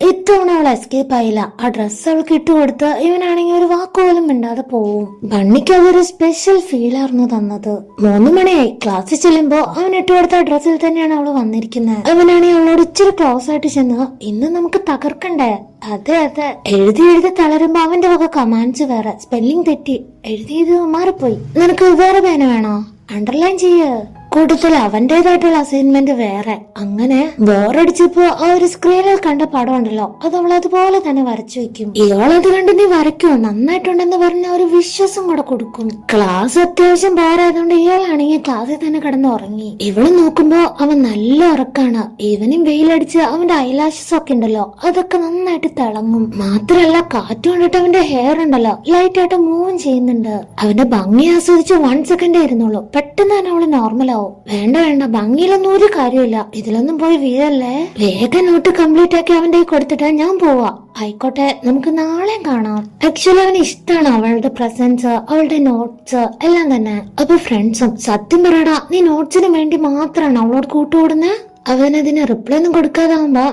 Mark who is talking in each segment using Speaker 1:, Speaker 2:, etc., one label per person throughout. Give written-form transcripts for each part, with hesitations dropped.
Speaker 1: ഇത്തവണ അവൾ എസ്കേപ്പ് ആയില്ല. ആ ഡ്രസ്സ് അവൾക്ക് ഇട്ടുകൊടുത്ത് ഇവനാണെങ്കിൽ ഒരു വാക്കുപോലും മിണ്ടാതെ പോവും. ബണ്ണിക്ക് അതൊരു സ്പെഷ്യൽ ഫീൽ ആയിരുന്നു തന്നത്. 3 മണിയായി. ക്ലാസ്സിൽ ചെല്ലുമ്പോ അവൻ ഇട്ടുകൊടുത്ത ഡ്രസ്സിൽ തന്നെയാണ് അവള് വന്നിരിക്കുന്നത്. അവനാണെങ്കിൽ അവളോട് ഇച്ചിരി ക്ലോസ് ആയിട്ട് ചെന്ന്, ഇന്ന് നമുക്ക് തകർക്കണ്ടേ? അതെ അതെ. എഴുതി തളരുമ്പോ അവന്റെ വക കമാൻഡ്സ് വേറെ, സ്പെല്ലിംഗ് തെറ്റി, എഴുതിയത് മാറിപ്പോയി. നിനക്ക് വേറെ പേന വേണോ? അണ്ടർലൈൻ ചെയ്യ്. കൂടുതൽ അവന്റേതായിട്ടുള്ള അസൈൻമെന്റ് വേറെ. അങ്ങനെ ബോറടിച്ചപ്പോ ആ ഒരു സ്ക്രീനിൽ കണ്ട പടം ഉണ്ടല്ലോ, അത് അവൾ അതുപോലെ തന്നെ വരച്ചു വെക്കും. ഇയാളത് കണ്ട് നീ വരയ്ക്കുമോ, നന്നായിട്ടുണ്ടെന്ന് പറഞ്ഞ ഒരു വിശ്വാസം കൂടെ കൊടുക്കും. ക്ലാസ് അത്യാവശ്യം ബോറായതുകൊണ്ട് ഇയാളാണെങ്കിൽ ക്ലാസ്സിൽ തന്നെ കിടന്ന് ഉറങ്ങി. ഇവള് നോക്കുമ്പോ അവൻ നല്ല ഉറക്കാണ്. ഇവനും വെയിലടിച്ച് അവന്റെ ഐലാഷസ് ഒക്കെ ഉണ്ടല്ലോ, അതൊക്കെ നന്നായിട്ട് തിളങ്ങും. മാത്രല്ല കാറ്റ് കൊണ്ടിട്ട് അവന്റെ ഹെയർ ഉണ്ടല്ലോ ലൈറ്റ് ആയിട്ട് മൂവും ചെയ്യുന്നുണ്ട്. അവന്റെ ഭംഗി ആസ്വദിച്ച് 1 സെക്കൻഡേ ഇരുന്നുള്ളൂ. പെട്ടെന്ന് തന്നെ അവള് നോർമലാവും. വേണ്ട വേണ്ട, ഭംഗിയിലൊന്നും ഒരു കാര്യമില്ല, ഇതിലൊന്നും പോയി വീഴല്ലേ. വേഗം നോട്ട് കംപ്ലീറ്റ് ആക്കി അവന്റെ കൊടുത്തിട്ട് ഞാൻ പോവാ. ആയിക്കോട്ടെ, നമുക്ക് നാളെ കാണാം. ആക്ച്വലി അവന് ഇഷ്ടമാണ് അവളുടെ പ്രസൻസ്, അവളുടെ നോട്ട്സ് എല്ലാം തന്നെ. അപ്പൊ ഫ്രണ്ട്സും, സത്യം പറയടാ, നീ നോട്ട്സിന് വേണ്ടി മാത്രമാണ് അവളോട് കൂട്ടുകൂടുന്നത്. അവനതിന് റിപ്ലൈ ഒന്നും കൊടുക്കാതാവുമ്പോ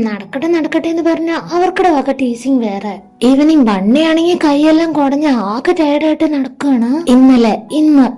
Speaker 1: നടക്കട്ടെ എന്ന് പറഞ്ഞ അവർക്കിടെ വക ടീസിങ് വേറെ. ഈവനിങ് ബണ്ണിയാണെങ്കിൽ കൈയെല്ലാം കുടഞ്ഞ് ആകെ ടയർഡായിട്ട് നടക്കുകയാണ്.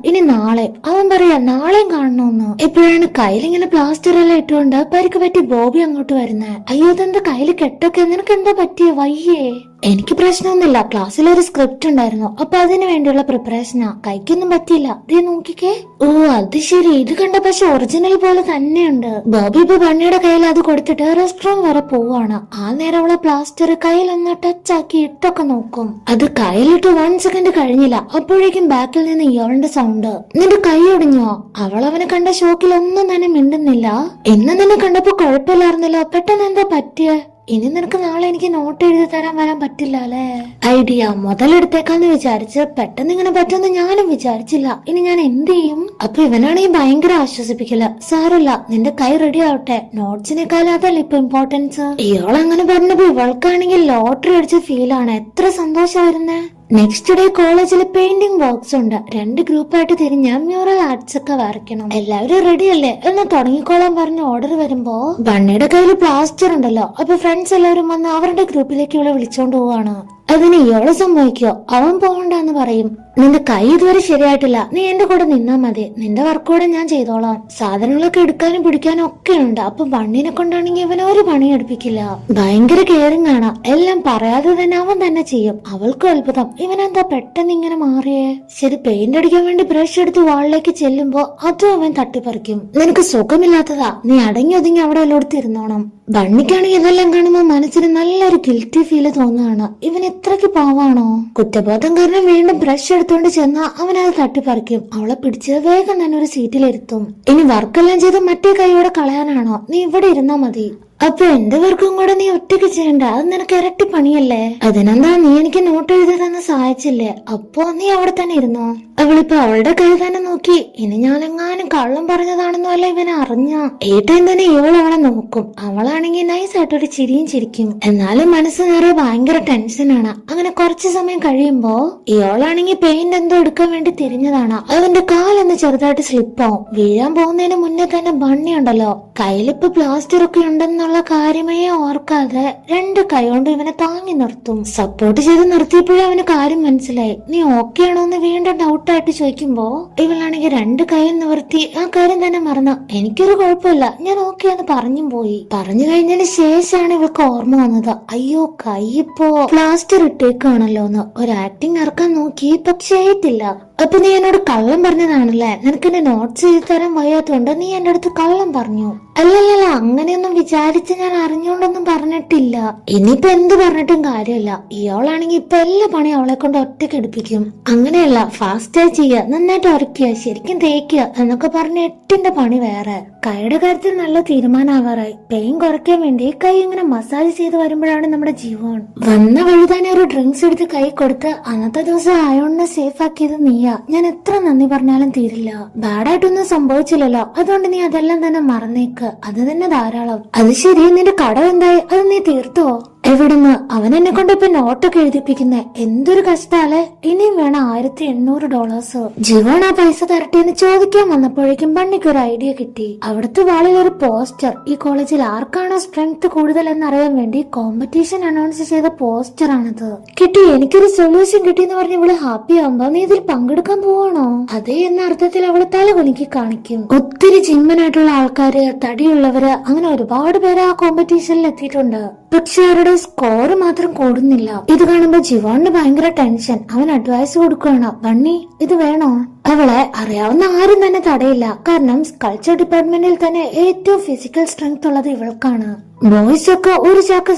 Speaker 1: ഇനി നാളെ. അവൻ പറയാ നാളെയും കാണണമെന്ന്. ഇപ്പോഴാണ് കയ്യിലിങ്ങനെ പ്ലാസ്റ്റർ എല്ലാം ഇട്ടുകൊണ്ട് പരിക്ക് പറ്റി ബോബി അങ്ങോട്ട് വരുന്നേ. അയ്യോ, ഇതെന്താ കയ്യിൽ കെട്ടൊക്കെ, നിനക്ക് എന്താ പറ്റിയ? വയ്യേ? എനിക്ക് പ്രശ്നമൊന്നുമില്ല, ക്ലാസ്സിൽ ഒരു സ്ക്രിപ്റ്റ് ഉണ്ടായിരുന്നു, അപ്പൊ അതിനു വേണ്ടിയുള്ള പ്രിപ്പറേഷനാ. കൈക്കൊന്നും പറ്റിയില്ല. ദേ നോക്കിക്കേ. ഓ അത് ശരി, ഇത് കണ്ട പക്ഷെ ഒറിജിനൽ പോലെ തന്നെയുണ്ട്. ബോബി ഇപ്പൊ ബണ്ണിയുടെ കയ്യിൽ അത് കൊടുത്തിട്ട് റെസ്റ്റോറന്റ് വരെ പോവാണ്. ആ നേരം അവളെ പ്ലാസ്റ്റർ കയ്യിലൊന്ന് ടച്ച് ആക്കി ഇട്ടൊക്കെ നോക്കും. അത് കയ്യിലിട്ട് 1 സെക്കൻഡ് കഴിഞ്ഞില്ല, അപ്പോഴേക്കും ബാക്കിൽ നിന്ന് ഇയാളുടെ സൗണ്ട്, നിന്റെ കൈ ഒടിഞ്ഞോ? അവൾ അവനെ കണ്ട ഷോക്കിൽ ഒന്നും തന്നെ മിണ്ടുന്നില്ല. ഇന്ന് നിന്നെ കണ്ടപ്പോ കുഴപ്പമില്ലായിരുന്നല്ലോ, പെട്ടെന്ന് എന്താ പറ്റിയ? ഇനി നിനക്ക് നാളെ എനിക്ക് നോട്ട് എഴുതി തരാൻ വരാൻ പറ്റില്ല അല്ലേ? ഐഡിയ മുതലെടുത്തേക്കാന്ന് വിചാരിച്ച് പെട്ടെന്ന് ഇങ്ങനെ പറ്റുമെന്ന് ഞാനും വിചാരിച്ചില്ല. ഇനി ഞാൻ എന്ത് ചെയ്യും? അപ്പൊ ഇവനാണെങ്കിൽ ഭയങ്കര ആശ്വസിപ്പിക്കില്ല. സാരല്ല, നിന്റെ കൈ റെഡി ആവട്ടെ, നോട്ട്സിനേക്കാളും അതല്ല ഇപ്പൊ ഇമ്പോർട്ടൻസ്. ഇയാളങ്ങനെ പറഞ്ഞപ്പോ ഇവൾക്കാണെങ്കിൽ ലോട്ടറി അടിച്ച ഫീലാണ്. എത്ര സന്തോഷമായിരുന്നേ. നെക്സ്റ്റ് ഡേ കോളേജിൽ പെയിന്റിംഗ് വർക്ക്സ് ഉണ്ട്. 2 ഗ്രൂപ്പായിട്ട് തിരിഞ്ഞ മ്യൂറൽ ആർട്സ് ഒക്കെ വരയ്ക്കണം. എല്ലാവരും റെഡി അല്ലേ എന്ന് തുടങ്ങിക്കോളാൻ പറഞ്ഞ ഓർഡർ വരുമ്പോ ബണ്ണിയുടെ കയ്യിൽ പ്ലാസ്റ്റർ ഉണ്ടല്ലോ. അപ്പൊ ഫ്രണ്ട്സ് എല്ലാവരും വന്ന് അവരുടെ ഗ്രൂപ്പിലേക്ക് ഇവളെ വിളിച്ചോണ്ട് പോവാണ്. അതിന് ഇയാള് സമ്മതിക്കോ? അവൻ പോകണ്ടെന്ന് പറയും. നിന്റെ കൈ ഇതുവരെ ശരിയായിട്ടില്ല, നീ എന്റെ കൂടെ നിന്നാ മതി, നിന്റെ വർക്ക് കൂടെ ഞാൻ ചെയ്തോളാം. സാധനങ്ങളൊക്കെ എടുക്കാനും പിടിക്കാനും ഒക്കെ ഉണ്ട്. അപ്പൊ ബണ്ണിനെ കൊണ്ടാണെങ്കിൽ ഇവൻ ഒരു പണി എടുപ്പിക്കില്ല. ഭയങ്കര കെയറിങ് ആണ്. എല്ലാം പറയാതെ തന്നെ അവൻ തന്നെ ചെയ്യും. അവൾക്കും അത്ഭുതം, ഇവനെന്താ പെട്ടെന്ന് ഇങ്ങനെ മാറിയേ. ശരി, പെയിന്റ് അടിക്കാൻ വേണ്ടി ബ്രഷ് എടുത്ത് വാളിലേക്ക് ചെല്ലുമ്പോ അതും അവൻ തട്ടിപ്പറിക്കും. നിനക്ക് സുഖമില്ലാത്തതാ, നീ അടങ്ങി ഒതുങ്ങി അവിടെ എല്ലായിടത്തും ഇരുന്നോണം. ബണ്ണിക്കാണെങ്കിൽ ഇതെല്ലാം കാണുമ്പോ മനസ്സിന് നല്ലൊരു ഗിൽറ്റി ഫീല് തോന്നുകയാണ്. ഇവൻ ഇത്രയ്ക്ക് പാവാണോ? കുറ്റബോധം കാരണം വീണ്ടും ബ്രഷ് എടുത്തോണ്ട് ചെന്നാ അവനത് തട്ടിപ്പറിക്കും. അവളെ പിടിച്ച് വേഗം തന്നെ ഒരു സീറ്റിലിരുത്തും. ഇനി വർക്കെല്ലാം ചെയ്ത് മറ്റേ കൈയോടെ കളയാനാണോ? നീ ഇവിടെ ഇരുന്നാ മതി. അപ്പൊ എന്റെ വർക്കും കൂടെ നീ ഒറ്റയ്ക്ക് ചെയ്യണ്ട, അത് നിനക്ക് ഇരട്ടി പണിയല്ലേ? അതിനെന്താ, നീ എനിക്ക് നോട്ട് എഴുതി തന്നെ സഹായിച്ചില്ലേ, അപ്പൊ നീ അവിടെ തന്നെ ഇരുന്നോ. അവളിപ്പോ അവളുടെ കൈ തന്നെ നോക്കി. ഇനി ഞാനെങ്ങാനും കള്ളം പറഞ്ഞതാണെന്നോ അല്ല ഇവനെ അറിഞ്ഞ ഈ ടൈം തന്നെ ഇവൾ അവളെ നോക്കും. അവളാണെങ്കിൽ നൈസായിട്ടൊരു ചിരിയും ചിരിക്കും. എന്നാലും മനസ്സ് നിറയെ ഭയങ്കര ടെൻഷനാണ്. അങ്ങനെ കുറച്ചു സമയം കഴിയുമ്പോ ഇവളാണെങ്കിൽ പെയിന്റ് എന്തോ എടുക്കാൻ വേണ്ടി തിരിഞ്ഞതാണ്. അവന്റെ കാലൊന്ന് ചെറുതായിട്ട് സ്ലിപ്പാവും. വീഴാൻ പോകുന്നതിന് മുന്നേ തന്നെ ബണ്ണി ഉണ്ടല്ലോ കയ്യിലിപ്പോ പ്ലാസ്റ്റർ ഒക്കെ ഉണ്ടെന്നുള്ള കാര്യമേ ഓർക്കാതെ 2 കൈ കൊണ്ട് ഇവനെ താങ്ങി നിർത്തും. സപ്പോർട്ട് ചെയ്ത് നിർത്തിയപ്പോഴേ അവന് കാര്യം മനസ്സിലായി. നീ ഓക്കെ ആണോ എന്ന് വീണ്ടും ഡൗട്ടായിട്ട് ചോദിക്കുമ്പോ ഇവളാണെങ്കിൽ 2 കൈ നിവർത്തി ആ കാര്യം തന്നെ മറന്നു. എനിക്കൊരു കുഴപ്പമില്ല, ഞാൻ ഓക്കെ എന്ന് പറഞ്ഞും പോയി. പറഞ്ഞു കഴിഞ്ഞതിന് ശേഷമാണ് ഇവൾക്ക് ഓർമ്മ വന്നത്, അയ്യോ കൈ ഇപ്പോ പ്ലാസ്റ്റർ ഇട്ടേക്കാണല്ലോ എന്ന്. ഒരു ആക്ടിങ് ഇറക്കാൻ നോക്കി, പക്ഷേ ഏറ്റില്ല. അപ്പൊ നീ എന്നോട് കള്ളം പറഞ്ഞതാണല്ലേ? നിനക്ക് എന്നെ നോട്ട്സ് ചെയ്ത് തരാൻ വയ്യാത്തോണ്ട് നീ എന്റെ അടുത്ത് കള്ളം പറഞ്ഞു. അല്ലല്ല, അങ്ങനെയൊന്നും വിചാരിച്ച് ഞാൻ അറിഞ്ഞോണ്ടൊന്നും പറഞ്ഞിട്ടില്ല. ഇനിയിപ്പൊ എന്ത് പറഞ്ഞിട്ടും കാര്യമില്ല. ഇയാളാണെങ്കിൽ ഇപ്പൊ എല്ലാ പണിയും അവളെ കൊണ്ട് ഒറ്റയ്ക്ക് എടുപ്പിക്കും. അങ്ങനെയല്ല, ഫാസ്റ്റായി ചെയ്യുക, നന്നായിട്ട് ഉറക്കുക, ശരിക്കും തേക്കുക എന്നൊക്കെ പറഞ്ഞ 8ന്റെ പണി വേറെ. കൈയുടെ കാര്യത്തിൽ നല്ല തീരുമാനമാവാറായി. പെയിൻ കുറയ്ക്കാൻ വേണ്ടി കൈ ഇങ്ങനെ മസാജ് ചെയ്ത് വരുമ്പോഴാണ് നമ്മുടെ ജീവൻ. വന്ന വഴി തന്നെ ഒരു ഡ്രിങ്ക്സ് എടുത്ത് കൈ കൊടുത്ത് അന്നത്തെ ദിവസം അയോണിനെ സേഫ് ആക്കിയത് നീയാ. ഞാൻ എത്ര നന്ദി പറഞ്ഞാലും തീരില്ല. ബാഡായിട്ടൊന്നും സംഭവിച്ചില്ലല്ലോ, അതുകൊണ്ട് നീ അതെല്ലാം തന്നെ മറന്നേക്ക്. അത് തന്നെ ധാരാളം. അത് ശരി, നിന്റെ കടം എന്തായി? അത് നീ തീർത്തോ? എവിടുന്ന് അവൻ എന്നെ കൊണ്ട് ഇപ്പൊ നോട്ടൊക്കെ എഴുതിപ്പിക്കുന്നേ. എന്തൊരു കഷ്ടാലേ. ഇനിയും വേണം $1800. ജീവൻ ആ പൈസ തരട്ടെ എന്ന് ചോദിക്കാൻ വന്നപ്പോഴേക്കും ബണ്ണിക്ക് ഒരു ഐഡിയ കിട്ടി. അവിടുത്തെ വാളിൽ ഒരു പോസ്റ്റർ. ഈ കോളേജിൽ ആർക്കാണോ സ്ട്രെങ്ത് കൂടുതൽ എന്നറിയാൻ വേണ്ടി കോമ്പറ്റീഷൻ അനൗൺസ് ചെയ്ത പോസ്റ്റർ ആണത്. കിട്ടി, എനിക്കൊരു സൊല്യൂഷൻ കിട്ടിയെന്ന് പറഞ്ഞ് ഇവള് ഹാപ്പി ആവുമ്പോ നീ ഇതിൽ പങ്കെടുക്കാൻ പോവാണോ? അതേ എന്ന അർത്ഥത്തിൽ അവള് തല കുലുക്കി കാണിക്കും. ഒത്തിരി ജിമ്മനായിട്ടുള്ള ആൾക്കാര്, തടിയുള്ളവര്, അങ്ങനെ ഒരുപാട് പേര് ആ കോമ്പറ്റീഷനിൽ എത്തിയിട്ടുണ്ട്. പക്ഷെ അവരുടെ സ്കോർ മാത്രം കൂടുന്നില്ല. ഇത് കാണുമ്പോ ജീവോണിന് ഭയങ്കര ടെൻഷൻ. അവൻ അഡ്വൈസ് കൊടുക്കുകയാണ്, ബണ്ണി ഇത് വേണോ? അവളെ അറിയാവുന്ന ആരും തന്നെ തടയില്ല. കാരണം സ്കൾച്ചർ ഡിപ്പാർട്ട്മെന്റിൽ തന്നെ ഏറ്റവും ഫിസിക്കൽ സ്ട്രെങ്ത് ഉള്ളത് ഇവൾക്കാണ്. ബോയ്സ് ഒക്കെ ഒരു ചാക്ക്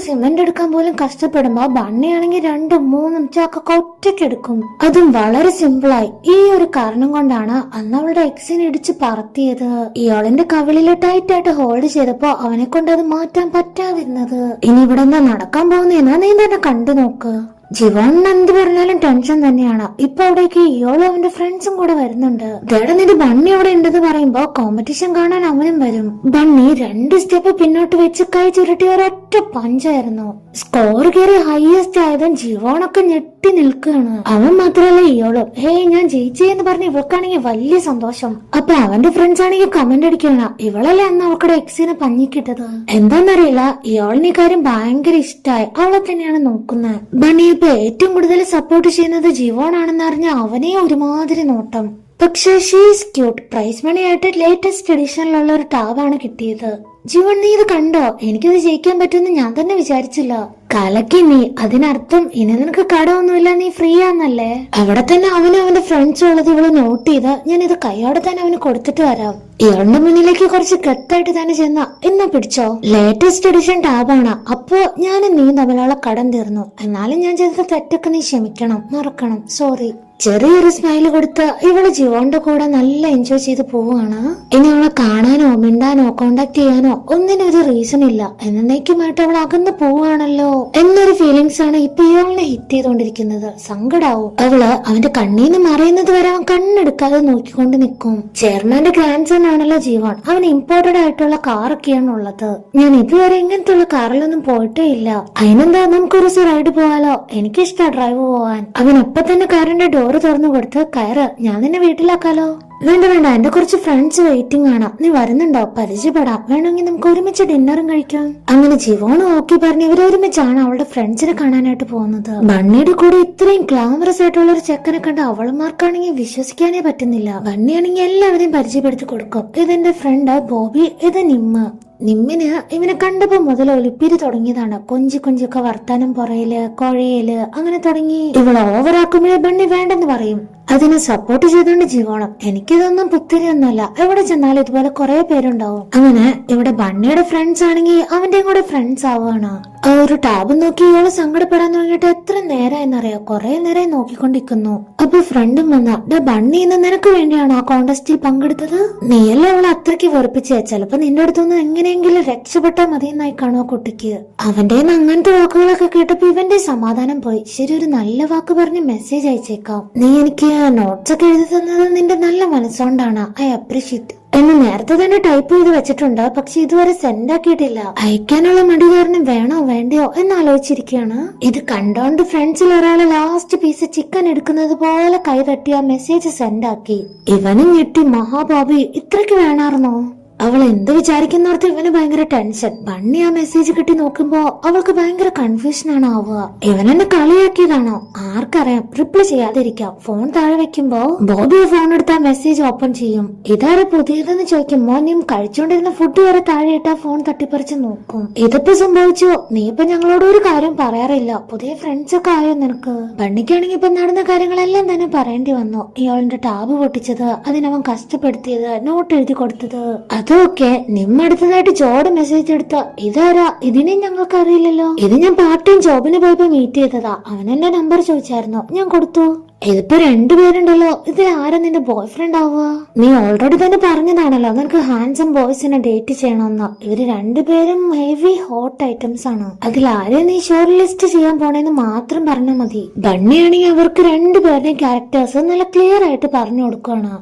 Speaker 1: സിമെന്റ് എടുക്കാൻ പോലും കഷ്ടപ്പെടുമ്പോ ബണ്ണിയാണെങ്കിൽ 2-3 ചാക്കൊക്കെ ഒറ്റയ്ക്ക് എടുക്കും. അതും വളരെ സിമ്പിളായി. ഈ ഒരു കാരണം കൊണ്ടാണ് അന്ന് അവളുടെ എക്സിനെ ഇടിച്ച് പറത്തിയത്. ഇയാളിന്റെ കവിളില് ടൈറ്റ് ആയിട്ട് ഹോൾഡ് ചെയ്തപ്പോ അവനെ കൊണ്ട് അത് മാറ്റാൻ പറ്റാതിരുന്നത്. ഇനി ഇവിടെ എന്താ നടക്കാൻ പോകുന്നതെന്നാ നീ തന്നെ കണ്ടു നോക്ക്. ജീവൻ എന്ത് പറഞ്ഞാലും ടെൻഷൻ തന്നെയാണ്. ഇപ്പൊ അവിടേക്ക് ഇയോളും അവന്റെ ഫ്രണ്ട്സും കൂടെ വരുന്നുണ്ട്. നിന്റെ ബണ്ണി അവിടെ ഉണ്ടെന്ന് പറയുമ്പോ കോമ്പറ്റീഷൻ കാണാൻ അവനും വരും. ബണ്ണി 2 സ്റ്റെപ്പ് പിന്നോട്ട് വെച്ച് കൈ ചുരുട്ടി ഒരൊറ്റ പഞ്ചായിരുന്നു. സ്കോർ കയറി ഹൈയസ്റ്റ് ആയതും ജീവനൊക്കെ ഞെട്ടി നിൽക്കുകയാണ്. അവൻ മാത്രല്ല ഇയോളും. ഹേയ് ഞാൻ ജയിച്ചെന്ന് പറഞ്ഞ് ഇവൾക്കാണെങ്കിൽ വലിയ സന്തോഷം. അപ്പൊ അവന്റെ ഫ്രണ്ട്സ് ആണെങ്കിൽ കമന്റ് അടിക്കണം, ഇവളല്ലേ അന്ന് അവൾക്കടെ എക്സിനെ പഞ്ഞിക്കിട്ടത്. എന്താന്നറിയില്ല, ഇയോളിന് ഈ കാര്യം ഭയങ്കര ഇഷ്ടമായി. അവളെ തന്നെയാണ് നോക്കുന്നത്. ബണ്ണി ഇപ്പൊ ഏറ്റവും കൂടുതൽ സപ്പോർട്ട് ചെയ്യുന്നത് ജീവോണാണെന്ന് അറിഞ്ഞ അവനെ ഒരുമാതിരി നോട്ടം. പക്ഷെ ഷീസ് ക്യൂട്ട്. പ്രൈസ് മണി ആയിട്ട് ലേറ്റസ്റ്റ് എഡിഷനിലുള്ള ഒരു ടാബാണ് കിട്ടിയത്. ജീവൻ നീ ഇത് കണ്ടോ? എനിക്കിത് ജയിക്കാൻ പറ്റുമെന്ന് ഞാൻ തന്നെ വിചാരിച്ചില്ല. കലക്കി നീ. അതിനർത്ഥം ഇനി നിനക്ക് കടമൊന്നുമില്ല, നീ ഫ്രീ ആന്നല്ലേ? അവിടെ തന്നെ അവനും അവന്റെ ഫ്രണ്ട്സും ഉള്ളത് ഇവള് നോട്ട് ചെയ്ത് ഞാൻ ഇത് കൈയോടെ തന്നെ അവന് കൊടുത്തിട്ട് വരാം. ഇയാളുടെ മുന്നിലേക്ക് കുറച്ച് കെത്തായിട്ട് തന്നെ ചെന്ന എന്നാ പിടിച്ചോ. ലേറ്റസ്റ്റ് എഡിഷൻ ടാബാണ്. അപ്പോ ഞാനും നീ തമ്മിലുള്ള കടം തീർന്നു. എന്നാലും ഞാൻ ചെയ്ത തെറ്റൊക്കെ നീ ക്ഷമിക്കണം, മറക്കണം, സോറി. ചെറിയൊരു സ്മൈല് കൊടുത്ത് ഇവള് ജീവോന്റെ കൂടെ നല്ല എൻജോയ് ചെയ്ത് പോവുകയാണ്. ഇനി അവളെ കാണാനോ മിണ്ടാനോ കോണ്ടാക്ട് ചെയ്യാനോ ഒന്നിനും ഒരു റീസൺ ഇല്ല. എന്നേക്കുമായിട്ട് അവൾ അകന്ന് പോവാണല്ലോ എന്നൊരു ഫീലിങ്സ് ആണ് ഇപ്പൊ ഇയാളിനെ ഹിറ്റ് ചെയ്തോണ്ടിരിക്കുന്നത്. സങ്കടാവും. അവള് അവന്റെ കണ്ണീന്ന് മറയുന്നത് വരെ അവൻ കണ്ണെടുക്കാതെ നോക്കിക്കൊണ്ട് നിൽക്കും. ചെയർമാന്റെ ഗ്രാൻഡ് സൺ ആണല്ലോ ജീവൻ. അവന് ഇമ്പോർട്ടഡ് ആയിട്ടുള്ള കാറൊക്കെയാണ് ഉള്ളത്. ഞാൻ ഇതുവരെ ഇങ്ങനത്തെ ഉള്ള കാറിലൊന്നും പോയിട്ടേ ഇല്ല. അതിനെന്താ, നമുക്കൊരു റൈഡ് പോവാലോ? എനിക്കിഷ്ടാ ഡ്രൈവ് പോവാൻ. അവൻ അപ്പൊ തന്നെ കാറിന്റെ ഡോറ് തുറന്നു കൊടുത്ത് കയറ്, ഞാൻ നിന്നെ വീട്ടിലാക്കാലോ. വേണ്ട വേണ്ട, എന്റെ കുറച്ച് ഫ്രണ്ട്സ് വെയിറ്റിംഗ് ആണ്. നീ വരുന്നുണ്ടോ? പരിചയപ്പെടാം. വേണമെങ്കിൽ നമുക്ക് ഒരുമിച്ച് ഡിന്നറും കഴിക്കാം. അങ്ങനെ ജീവോണും ഓക്കെ പറഞ്ഞ് ഇവർ ഒരുമിച്ചാണ് അവളുടെ ഫ്രണ്ട്സിനെ കാണാനായിട്ട് പോകുന്നത്. ബണ്ണിയുടെ കൂടെ ഇത്രയും ഗ്ലാമറസ് ആയിട്ടുള്ള ഒരു ചെക്കനെ കണ്ട് അവളുമാർക്കാണെങ്കിൽ വിശ്വസിക്കാനേ പറ്റുന്നില്ല. ബണ്ണിയാണെങ്കിൽ എല്ലാവരെയും പരിചയപ്പെടുത്തി കൊടുക്കും. ഇതെന്റെ ഫ്രണ്ട് ബോബി, ഇത് നിമ്മ. നിമ്മിന് ഇവനെ കണ്ടപ്പോ മുതൽ ഒലിപ്പിരി തുടങ്ങിയതാണ്. കൊഞ്ചി കൊഞ്ചൊക്കെ വർത്താനം പുറയില് കൊഴയില് അങ്ങനെ തുടങ്ങി. ഇവള് ഓവറാക്കുമ്പോഴേ ബണ്ണി വേണ്ടെന്ന് പറയും. അതിനെ സപ്പോർട്ട് ചെയ്തോണ്ട് ജീവോണം. എനിക്കിതൊന്നും പുത്തിരിയൊന്നുമല്ല. എവിടെ ചെന്നാലും ഇതുപോലെ കുറെ പേരുണ്ടാവും. അങ്ങനെ ഇവിടെ ബണ്ണിയുടെ ഫ്രണ്ട്സ് ആണെങ്കിൽ അവന്റെയും കൂടെ ഫ്രണ്ട്സ് ആവുകയാണ്. ആ ഒരു ടാബ് നോക്കി ഇയാള് സങ്കടപ്പെടാൻ തുടങ്ങിയിട്ട് എത്ര നേരമായെന്നറിയോ? കുറെ നേരം നോക്കിക്കൊണ്ടിരിക്കുന്നു. അപ്പൊ ഫ്രണ്ടും വന്ന, ബണ്ണി ഇന്ന് നിനക്ക് വേണ്ടിയാണോ ആ കോൺടെസ്റ്റിൽ പങ്കെടുത്തത്? നീയല്ലേ അവളെ അത്രയ്ക്ക് വെറുപ്പിച്ചേ. ചിലപ്പോ നിന്റെ അടുത്തൊന്നും എങ്ങനെയെങ്കിലും രക്ഷപ്പെട്ടാൽ മതിയെന്നായി കാണുക കുട്ടിക്ക്. അവന്റെ അങ്ങനത്തെ വാക്കുകളൊക്കെ കേട്ടപ്പോ ഇവന്റെ സമാധാനം പോയി. ശരി, ഒരു നല്ല വാക്ക് പറഞ്ഞ് മെസ്സേജ് അയച്ചേക്കാം. നീ എനിക്ക് നോട്ട്സ് ഒക്കെ എഴുതി തന്നത് നിന്റെ നല്ല മനസ്സുകൊണ്ടാണ്. ഐ അപ്രീഷിയേറ്റ് എന്ന് നേരത്തെ തന്നെ ടൈപ്പ് ചെയ്ത് വെച്ചിട്ടുണ്ട്. പക്ഷെ ഇതുവരെ സെൻഡ് ആക്കിയിട്ടില്ല. അയക്കാനുള്ള മടി കാരണം വേണോ വേണ്ടയോ എന്നാലോചിച്ചിരിക്കുകയാണ്. ഇത് കണ്ടോണ്ട് ഫ്രണ്ട്സിൽ ഒരാള് ലാസ്റ്റ് പീസ് ചിക്കൻ എടുക്കുന്നത് പോലെ കൈ തട്ടി ആ മെസ്സേജ് സെൻഡ് ആക്കി. ഇവനും ഞെട്ടി. മഹാബാബി, ഇത്രയ്ക്ക് വേണാർന്നോ? അവൾ എന്ത് വിചാരിക്കുന്നോർത്ത് ഇവന് ഭയങ്കര ടെൻഷൻ. ബണ്ണി ആ മെസ്സേജ് കിട്ടി നോക്കുമ്പോ അവൾക്ക് ഭയങ്കര കൺഫ്യൂഷൻ ആണ് ആവുക. ഇവനെന്നെ കളിയാക്കിയതാണോ? ആർക്കറിയാം. റിപ്ലൈ ചെയ്യാതിരിക്കാം. ഫോൺ താഴെ വെക്കുമ്പോ ബോബി ഫോൺ എടുത്ത് ആ മെസ്സേജ് ഓപ്പൺ ചെയ്യും. ഇതാരെ പുതിയതെന്ന് ചോദിക്കുമ്പോ നീ കഴിച്ചോണ്ടിരുന്ന ഫുഡ് വരെ താഴെ ഇട്ടാ ഫോൺ തട്ടിപ്പറിച്ച് നോക്കും. ഇതിപ്പോ സംഭവിച്ചോ? നീ ഇപ്പൊ ഞങ്ങളോട് ഒരു കാര്യം പറയാറില്ല. പുതിയ ഫ്രണ്ട്സ് ഒക്കെ ആയോ നിനക്ക്? ബണ്ണിക്കാണെങ്കിൽ ഇപ്പൊ നടന്ന കാര്യങ്ങളെല്ലാം തന്നെ പറയേണ്ടി വന്നു. ഇയാളിന്റെ ടാബ് പൊട്ടിച്ചത്, അതിനവൻ കഷ്ടപ്പെടുത്തിയത്, നോട്ട് എഴുതി കൊടുത്തത്, അതൊക്കെ നിമ്മടുത്തതായിട്ട് ജോഡ് മെസ്സേജ് എടുത്ത. ഇതാരാ? ഇതിനെ ഞങ്ങൾക്ക് അറിയില്ലല്ലോ. ഇത് ഞാൻ പാർട്ട് ടൈം ജോബിന് പോയപ്പോ മീറ്റ് ചെയ്തതാ. അവൻ എന്റെ നമ്പർ ചോദിച്ചായിരുന്നു, ഞാൻ കൊടുത്തു. ഇതിപ്പോ രണ്ടുപേരുണ്ടല്ലോ, ഇതിൽ ആരാ നിന്റെ ബോയ് ഫ്രണ്ട് ആവുക? നീ ഓൾറെഡി തന്നെ പറഞ്ഞതാണല്ലോ നിനക്ക് ഹാൻസം ബോയ്സിനെ ഡേറ്റ് ചെയ്യണമെന്ന്. ഇവര് രണ്ടുപേരും ഹെവി ഹോട്ട് ഐറ്റംസ് ആണ്. അതിൽ ആരെ നീ ഷോർട്ട് ലിസ്റ്റ് ചെയ്യാൻ പോണേന്ന് മാത്രം പറഞ്ഞാൽ മതി. ബണ്ണിയാണെങ്കിൽ അവർക്ക് രണ്ടുപേരുടെയും ക്യാരക്ടേഴ്സ് നല്ല ക്ലിയർ ആയിട്ട് പറഞ്ഞു കൊടുക്കുകയാണ്.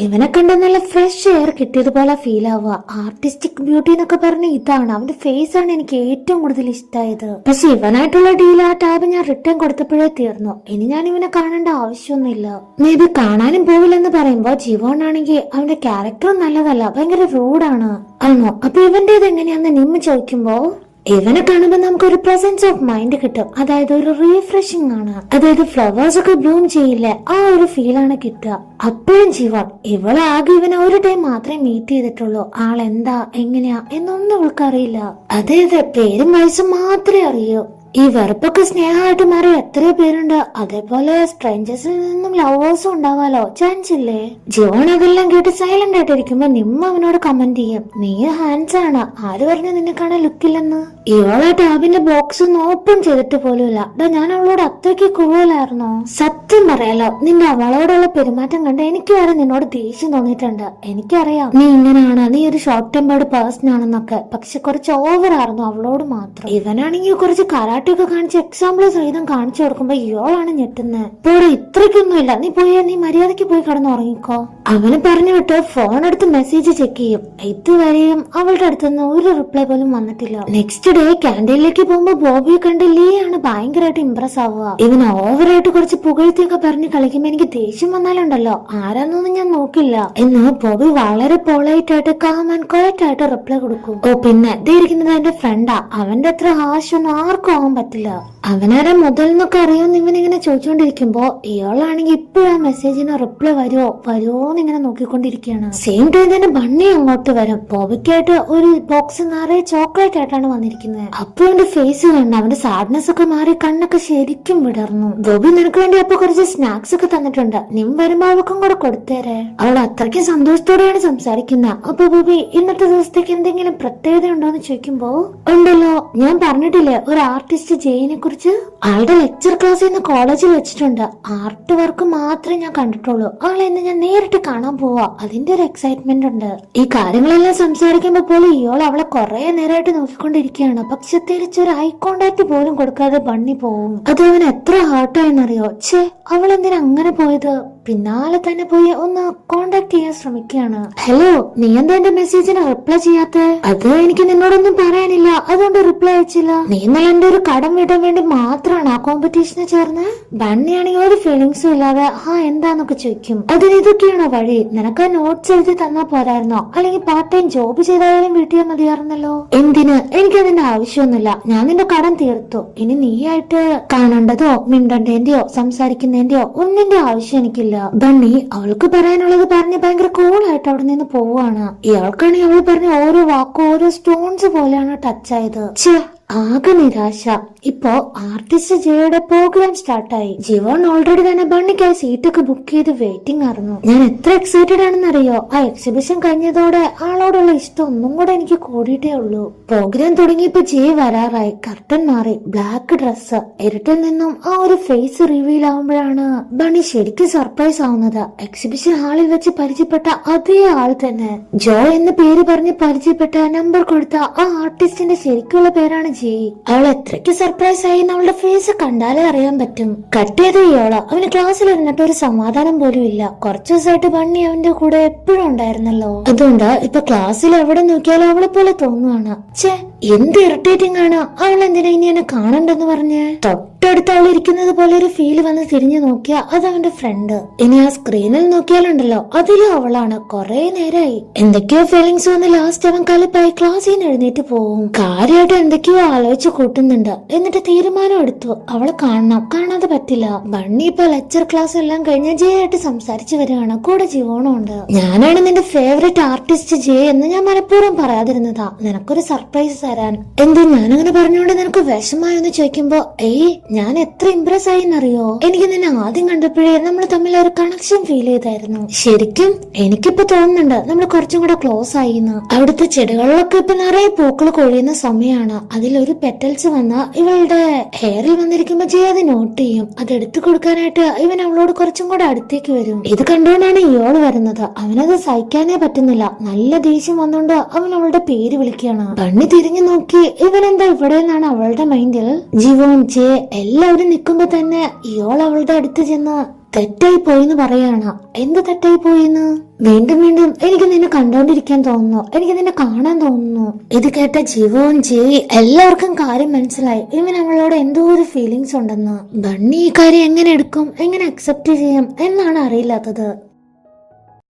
Speaker 1: ഇവനെ കണ്ട നല്ല ഫ്രഷ് എയർ കിട്ടിയതുപോലെ ഫീൽ ആവുക. ആർട്ടിസ്റ്റിക് ബ്യൂട്ടി എന്നൊക്കെ പറഞ്ഞ ഇതാണ്. അവന്റെ ഫേസ് ആണ് എനിക്ക് ഏറ്റവും കൂടുതൽ ഇഷ്ടമായത്. പക്ഷെ ഇവനായിട്ടുള്ള ഡീൽ ആ ടാബ് ഞാൻ റിട്ടേൺ കൊടുത്തപ്പോഴേ തീർന്നു. ഇനി ഞാൻ ഇവനെ കാണേണ്ട ആവശ്യമൊന്നുമില്ല. മേ ബി കാണാനും പോവില്ലെന്ന് പറയുമ്പോ ജീവൻ ആണെങ്കിൽ അവന്റെ ക്യാരക്ടറും നല്ലതല്ല, ഭയങ്കര റൂഡാണ്. ആണോ? അപ്പൊ ഇവന്റേത് എങ്ങനെയാന്ന് നിമ്മ ചോദിക്കുമ്പോ ഇവനെ കാണുമ്പോ നമുക്കൊരു പ്രസൻസ് ഓഫ് മൈൻഡ് കിട്ടും. അതായത് ഒരു റീഫ്രഷിംഗ് ആണ്. അതായത് ഫ്ലവേഴ്സ് ഒക്കെ ബ്ലൂം ചെയ്യില്ലേ, ആ ഒരു ഫീലാണ് കിട്ടുക. അപ്പോഴും ജീവൻ ഇവളെ ആകെ ഇവനെ ഒരു ടൈം മാത്രമേ മീറ്റ് ചെയ്തിട്ടുള്ളൂ. ആളെന്താ എങ്ങനെയാ എന്നൊന്നും ഇവൾക്കറിയില്ല. അതെ പേരും വയസ്സും മാത്രമേ അറിയൂ. ഈ വെറുപ്പൊക്കെ സ്നേഹമായിട്ട് മാറി എത്രയോ പേരുണ്ട്. അതേപോലെ സ്ട്രേഞ്ചേഴ്സിൽ നിന്നും ലവേഴ്സും ഉണ്ടാവാലോ, ചാൻസ് ഇല്ലേ? ജോൺ അതെല്ലാം കേട്ട് സൈലന്റ് ആയിട്ടിരിക്കുമ്പോ നിമ്മ അവനോട് കമന്റ് ചെയ്യും, നീ ഹാൻഡ്സ് ആണ്, ആര് പറഞ്ഞു നിന്നെ കാണാൻ ലുക്കില്ലെന്ന്? ഇവളെ ടാബിന്റെ ബോക്സ് ഒന്നും ഓപ്പൺ ചെയ്തിട്ട് പോലുമില്ല. ഞാൻ അവളോട് അത്രയ്ക്ക് ക്രൂവലായിരുന്നോ? സത്യം പറയാലോ, നിന്റെ അവളോടുള്ള പെരുമാറ്റം കണ്ട് എനിക്ക് വരെ നിന്നോട് ദേഷ്യം തോന്നിയിട്ടുണ്ട്. എനിക്കറിയാം നീ ഇങ്ങനെയാണ്, നീ ഒരു ഷോർട്ട് ടെമ്പേർഡ് പേഴ്സൺ ആണെന്നൊക്കെ. പക്ഷെ കുറച്ച് ഓവർ ആയിരുന്നു അവളോട് മാത്രം. ഇവനാണെങ്കിൽ കുറച്ച് കരാട്ടൊക്കെ കാണിച്ച് എക്സാമ്പിൾ സഹിതം കാണിച്ചു കൊടുക്കുമ്പോ ഇയോളാണ് ഞെട്ടുന്നത്. പോടെ ഇത്രയ്ക്കൊന്നുമില്ല, നീ മര്യാദയ്ക്ക് പോയി കിടന്നുറങ്ങിക്കോ. അവന് പറഞ്ഞു വിട്ട് ഫോൺ എടുത്ത് മെസ്സേജ് ചെക്ക് ചെയ്യും. ഇതുവരെയും അവളുടെ അടുത്തുനിന്ന് ഒരു റിപ്ലൈ പോലും വന്നിട്ടില്ല. നെക്സ്റ്റ് ഡേ ക്യാൻറ്റീനിലേക്ക് പോകുമ്പോ ബോബിയെ കണ്ട് ലീ ആണ് ഭയങ്കരമായിട്ട് ഇംപ്രസ് ആവുക. ഇവന് ഓവറായിട്ട് കുറച്ച് പുകഴ്ത്തിയൊക്കെ പറഞ്ഞ് കളിക്കുമ്പോ എനിക്ക് ദേഷ്യം വന്നാലുണ്ടല്ലോ ആരാന്നൊന്നും ഞാൻ നോക്കില്ല എന്ന് ബോബി വളരെ പൊളൈറ്റ് ആയിട്ട് കാം ആൻഡ് ക്വയറ്റ് ആയിട്ട് റിപ്ലൈ കൊടുക്കും. ഓ പിന്നെ ഇരിക്കുന്നത് എന്റെ ഫ്രണ്ടാ, അവന്റെ അത്ര ഹാഷ്യൊന്നും ആർക്കും ആവാൻ പറ്റില്ല. അവനാരെ മുതൽ എന്നൊക്കെ അറിയാമെന്ന് ഇവനിങ്ങനെ ചോദിച്ചുകൊണ്ടിരിക്കുമ്പോ ഇയാളാണെങ്കിൽ ഇപ്പോഴും ആ മെസ്സേജിന് റിപ്ലൈ വരുമോന്ന് ഇങ്ങനെ നോക്കിക്കൊണ്ടിരിക്കുകയാണ്. സെയിം ടൈം തന്നെ ബണ്ണി അങ്ങോട്ട് വരും. ബോബിക്കായിട്ട് ഒരു ബോക്സ് നിറയെ ചോക്ലേറ്റ് ആയിട്ടാണ് വന്നിരിക്കുന്നത്. അപ്പൊ അവന്റെ ഫേസ് കണ്ട് അവന്റെ സാഡ്നെസ് ഒക്കെ മാറി കണ്ണൊക്കെ ശരിക്കും വിടർന്നു. ബോബി നിനക്ക് വേണ്ടി അപ്പൊ കുറച്ച് സ്നാക്സ് ഒക്കെ തന്നിട്ടുണ്ട്, നിം വരുമ്പോ അവൾക്കും കൂടെ കൊടുത്തേരെ. അവൾ അത്രയ്ക്കും സന്തോഷത്തോടെയാണ് സംസാരിക്കുന്നത്. അപ്പൊ ബോബി ഇന്നത്തെ ദിവസത്തേക്ക് എന്തെങ്കിലും പ്രത്യേകത ഉണ്ടോന്ന് ചോദിക്കുമ്പോ ഉണ്ടല്ലോ, ഞാൻ പറഞ്ഞിട്ടില്ലേ ഒരു ആർട്ടിസ്റ്റ് ജെയിനെ കുറിച്ച്. ആളുടെ ലെക്ചർ ക്ലാസ് ഇന്ന് കോളേജിൽ വെച്ചിട്ടുണ്ട്. ആർട്ട് വർക്ക് മാത്രമേ ഞാൻ കണ്ടിട്ടുള്ളൂ. ആളെ ഇന്ന് ഞാൻ നേരിട്ട് കാണാൻ പോവാ, അതിന്റെ ഒരു എക്സൈറ്റ്മെന്റ് ഉണ്ട്. ഈ കാര്യങ്ങളെല്ലാം സംസാരിക്കുമ്പോ പോലും ഇയാൾ അവളെ കുറെ നേരമായിട്ട് നോക്കിക്കൊണ്ടിരിക്കുകയാണ്. പക്ഷെ തിരിച്ചൊരു ഐ കോണ്ടാക്ട് പോലും കൊടുക്കാതെ ബണ്ണി പോവും. അത് അവൻ എത്ര ഹാർട്ടായെന്നറിയോ. ഛേ, അവൾ എന്തിനാ അങ്ങനെ പോയത്? പിന്നാലെ തന്നെ പോയി ഒന്ന് കോണ്ടാക്ട് ചെയ്യാൻ ശ്രമിക്കുകയാണ്. ഹലോ, നീ എന്താ എന്റെ മെസ്സേജിന് റിപ്ലൈ ചെയ്യാത്ത? അത് എനിക്ക് നിന്നോടൊന്നും പറയാനില്ല, അതുകൊണ്ട് റിപ്ലൈ അയച്ചില്ല. നീ ഇന്നലെ എന്റെ ഒരു കടം വീട്ടാൻ വേണ്ടി മാത്രമാണ് ആ കോമ്പറ്റീഷന് ചേർന്ന്. ബണ്ണിയാണെങ്കിൽ ഒരു ഫീലിങ്സും ഇല്ലാതെ എന്താന്നൊക്കെ ചോദിക്കും. അതിന് ഇതൊക്കെയാണോ വഴി? നിനക്ക് ആ നോട്ട്സ് എഴുതി തന്നാ പോരായിരുന്നോ? അല്ലെങ്കിൽ പാർട്ട് ടൈം ജോബ് ചെയ്താലും വീട്ടിയാൽ മതിയായിരുന്നല്ലോ. എന്തിന്? എനിക്കതിന്റെ ആവശ്യമൊന്നുമില്ല. ഞാൻ നിന്റെ കടം തീർത്തു. ഇനി നീയായിട്ട് കാണേണ്ടതോ മിണ്ടേന്റെയോ സംസാരിക്കുന്നതിന്റെയോ ഒന്നിന്റെ ആവശ്യം എനിക്കില്ല. ബണ്ണി അവൾക്ക് പറയാനുള്ളത് പറഞ്ഞ് ഭയങ്കര കൂളായിട്ട് അവിടെ നിന്ന് പോവാണ്. ഇയാൾക്കാണെങ്കിൽ അവൾ പറഞ്ഞ ഓരോ വാക്കും ഓരോ സ്റ്റോൺസ് പോലെയാണ് ടച്ച് ആയത്. ആകെ നിരാശ. ഇപ്പോ ആർട്ടിസ്റ്റ് ജെയുടെ പ്രോഗ്രാം സ്റ്റാർട്ടായി. ജീവൻ ഓൾറെഡി തന്നെ ബണ്ണിക്കായി സീറ്റൊക്കെ ബുക്ക് ചെയ്ത് വെയിറ്റിംഗ് ആയിരുന്നു. ഞാൻ എത്ര എക്സൈറ്റഡ് ആണെന്നറിയോ. ആ എക്സിബിഷൻ കഴിഞ്ഞതോടെ ആളോടുള്ള ഇഷ്ടം ഒന്നും കൂടെ എനിക്ക് കൂടിയിട്ടേ ഉള്ളൂ. പ്രോഗ്രാം തുടങ്ങിയപ്പോ ജെ വരാറായി. കർട്ടൻ മാറി, ബ്ലാക്ക് ഡ്രസ്സ്. ഇരുട്ടിൽ നിന്നും ആ ഒരു ഫേസ് റിവീൽ ആവുമ്പോഴാണ് ബണ്ണി ശരിക്കും സർപ്രൈസ് ആവുന്നത്. എക്സിബിഷൻ ഹാളിൽ വെച്ച് പരിചയപ്പെട്ട അതേ ആൾ തന്നെ. ജോ എന്ന് പേര് പറഞ്ഞ് പരിചയപ്പെട്ട നമ്പർ കൊടുത്ത ആ ആർട്ടിസ്റ്റിന്റെ ശരിക്കുള്ള പേരാണ് ജെ. അവൾ എത്രയ്ക്ക് സർപ്രൈസ് ആയി അവളുടെ ഫേസ് കണ്ടാലേ അറിയാൻ പറ്റും. കട്ട് ചെയ്ത ഇയാള് അവന് ക്ലാസ്സിൽ ഇരുന്നിട്ട് ഒരു സമാധാനം പോലും ഇല്ല. കുറച്ചു ദിവസമായിട്ട് ബണ്ണി അവന്റെ കൂടെ എപ്പോഴും ഉണ്ടായിരുന്നല്ലോ. അതുകൊണ്ട് ഇപ്പൊ ക്ലാസ്സിൽ എവിടെ നോക്കിയാലും അവളെ പോലെ തോന്നുവാണ്. ഛേ, എന്ത് ഇറിറ്റേറ്റിംഗ് ആണ്. അവൾ എന്തിനാ ഇനി എന്നെ കാണണ്ടെന്ന് പറഞ്ഞ് തൊട്ടടുത്ത് അവൾ ഇരിക്കുന്നത് പോലെ ഒരു ഫീല് വന്ന് തിരിഞ്ഞു നോക്കിയാ അത് അവന്റെ ഫ്രണ്ട്. ഇനി ആ സ്ക്രീനിൽ നോക്കിയാലുണ്ടല്ലോ അതിലും അവളാണ്. കൊറേ നേരമായി എന്തൊക്കെയോ ഫീലിങ്സ് വന്ന് ലാസ്റ്റ് അവൻ കലിപ്പായി ക്ലാസ്സിൽ നിന്ന് എഴുന്നേറ്റ് പോവും. കാര്യമായിട്ട് എന്തൊക്കെയോ ആലോചിച്ച് കൂട്ടുന്നുണ്ട്. എന്നിട്ട് തീരുമാനം എടുത്തു അവളെ കാണണം, കാണാതെ പറ്റില്ല. ബണ്ണി ഇപ്പൊ ലെക്ചർ ക്ലാസ് എല്ലാം കഴിഞ്ഞ് ജെ ആയിട്ട് സംസാരിച്ചു വരികയാണ്. കൂടെ ജീവനും ഉണ്ട്. ഞാനാണ് നിന്റെ ഫേവറേറ്റ് ആർട്ടിസ്റ്റ് ജെ എന്ന് ഞാൻ മനഃപൂർവ്വം പറയാതിരുന്നതാ, നിനക്കൊരു സർപ്രൈസ് തരാൻ. എന്ത് ഞാനങ്ങനെ പറഞ്ഞുകൊണ്ട് നിനക്ക് വിഷമായെന്ന് ചോദിക്കുമ്പോ ഞാൻ എത്ര ഇംപ്രസ് ആയിന്നറിയോ? എനിക്ക് നിന്നെ ആദ്യം കണ്ടപ്പോഴേ നമ്മൾ തമ്മിൽ ഒരു കണക്ഷൻ ഫീൽ ചെയ്തായിരുന്നു. ശരിക്കും എനിക്കിപ്പോ തോന്നുന്നുണ്ട് നമ്മൾ കുറച്ചും കൂടെ ക്ലോസ് ആയിന്ന്. അവിടുത്തെ ചെടികളിലൊക്കെ ഇപ്പൊ നിറയെ പൂക്കൾ കൊഴിയുന്ന സമയമാണ്. അതിലൊരു പെറ്റൽസ് വന്ന ഇവളുടെ ഹെയറിൽ വന്നിരിക്കുമ്പോ ജയ അത് നോട്ട് ചെയ്യും. അത് എടുത്തു കൊടുക്കാനായിട്ട് ഇവൻ അവളോട് കുറച്ചും കൂടെ അടുത്തേക്ക് വരും. ഇത് കണ്ടുകൊണ്ടാണ് ഇയാള് വരുന്നത്. അവനത് സഹിക്കാനേ പറ്റുന്നില്ല. നല്ല ദേഷ്യം വന്നോണ്ട് അവൻ അവളുടെ പേര് വിളിക്കുകയാണ്. ബണ്ണി തിരിഞ്ഞു നോക്കി ഇവൻ എന്താ ഇവിടെ നിന്നാണ് അവളുടെ മൈൻഡിൽ. ജീവൻ ജെ എല്ലാവരും നിൽക്കുമ്പോ തന്നെ ഇയാൾ അവളുടെ അടുത്ത് ചെന്ന് തെറ്റായി പോയിന്ന് പറയാണ്. എന്ത് തെറ്റായി പോയിന്ന്? വീണ്ടും വീണ്ടും എനിക്ക് നിന്നെ കണ്ടോണ്ടിരിക്കാൻ തോന്നുന്നു, എനിക്ക് നിന്നെ കാണാൻ തോന്നുന്നു. ഇത് കേട്ട ജീവൻ ജെ എല്ലാവർക്കും കാര്യം മനസ്സിലായി. ഇവൻ അവളോട് എന്തോ ഒരു ഫീലിങ്സ് ഉണ്ടെന്ന്. ബണ്ണി ഈ കാര്യം എങ്ങനെ എടുക്കും, എങ്ങനെ അക്സെപ്റ്റ് ചെയ്യും എന്നാണ് അറിയില്ലാത്തത്.